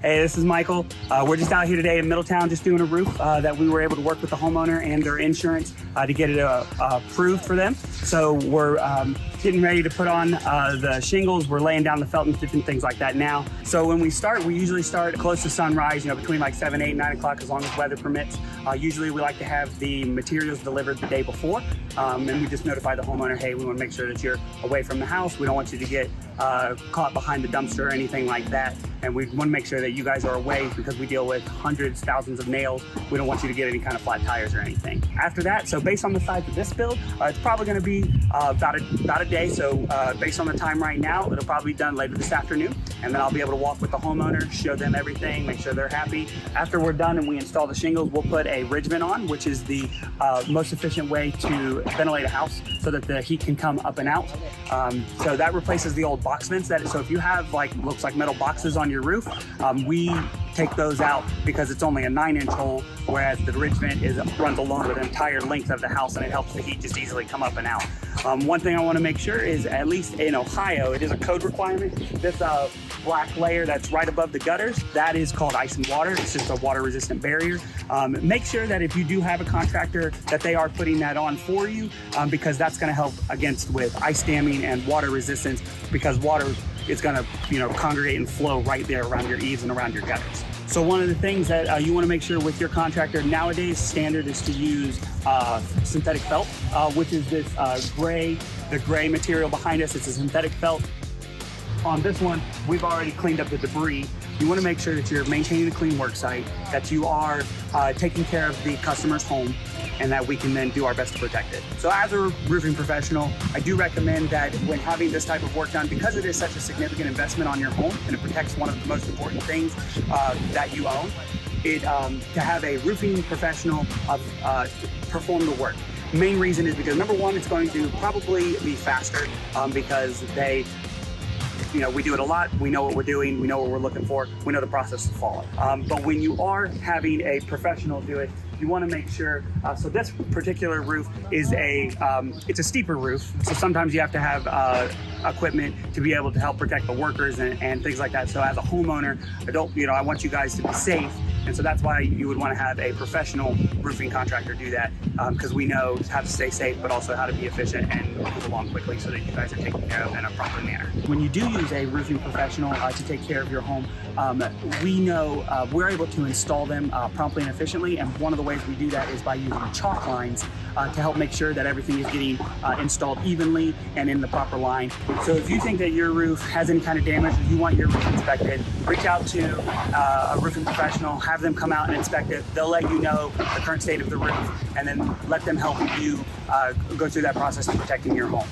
Hey, this is Michael. We're just out here today in Middletown just doing a roof that we were able to work with the homeowner and their insurance to get it approved for them. So we're getting ready to put on the shingles. We're laying down the felt and different things like that now. So when we start, we usually start close to sunrise, between like 7, 8, 9 o'clock as long as weather permits. Usually we like to have the materials delivered the day before, and we just notify the homeowner, hey, we want to make sure that you're away from the house. We don't want you to get caught behind the dumpster or anything like that. And we want to make sure that you guys are away because we deal with hundreds, thousands of nails. We don't want you to get any kind of flat tires or anything. After that, so based on the size of this build, it's probably going to be about a day. So based on the time right now, it'll probably be done later this afternoon. And then I'll be able to walk with the homeowner, show them everything, make sure they're happy. After we're done and we install the shingles, we'll put a ridge vent on, which is the most efficient way to ventilate a house so that the heat can come up and out. So that replaces the old box vents. So if you have looks like metal boxes on your roof, we take those out because it's only a 9-inch hole, whereas the ridge vent runs along the entire length of the house and it helps the heat just easily come up and out. One thing I want to make sure is, at least in Ohio, it is a code requirement. This black layer that's right above the gutters, that is called ice and water. It's just a water resistant barrier. Make sure that if you do have a contractor that they are putting that on for you, because that's going to help with ice damming and water resistance, because water is going to congregate and flow right there around your eaves and around your gutters. So one of the things that you want to make sure with your contractor nowadays, standard is to use synthetic felt, which is this the gray material behind us. It's a synthetic felt. On this one, we've already cleaned up the debris. You want to make sure that you're maintaining a clean work site, that you are taking care of the customer's home, and that we can then do our best to protect it. So as a roofing professional, I do recommend that when having this type of work done, because it is such a significant investment on your home and it protects one of the most important things that you own, to have a roofing professional perform the work. Main reason is because, number one, it's going to probably be faster because we do it a lot. We know what we're doing. We know what we're looking for. We know the process to follow. But when you are having a professional do it, you want to make sure. So this particular roof is it's a steeper roof. So sometimes you have to have equipment to be able to help protect the workers and things like that. So as a homeowner, I want you guys to be safe. And so that's why you would want to have a professional roofing contractor do that, because we know how to stay safe, but also how to be efficient and move along quickly so that you guys are taken care of in a proper manner. When you do use a roofing professional to take care of your home, we know we're able to install them promptly and efficiently. And one of the ways we do that is by using chalk lines to help make sure that everything is getting installed evenly and in the proper line. So if you think that your roof has any kind of damage or you want your roof inspected, reach out to a roofing professional, have them come out and inspect it. They'll let you know the current state of the roof and then let them help you go through that process of protecting your home.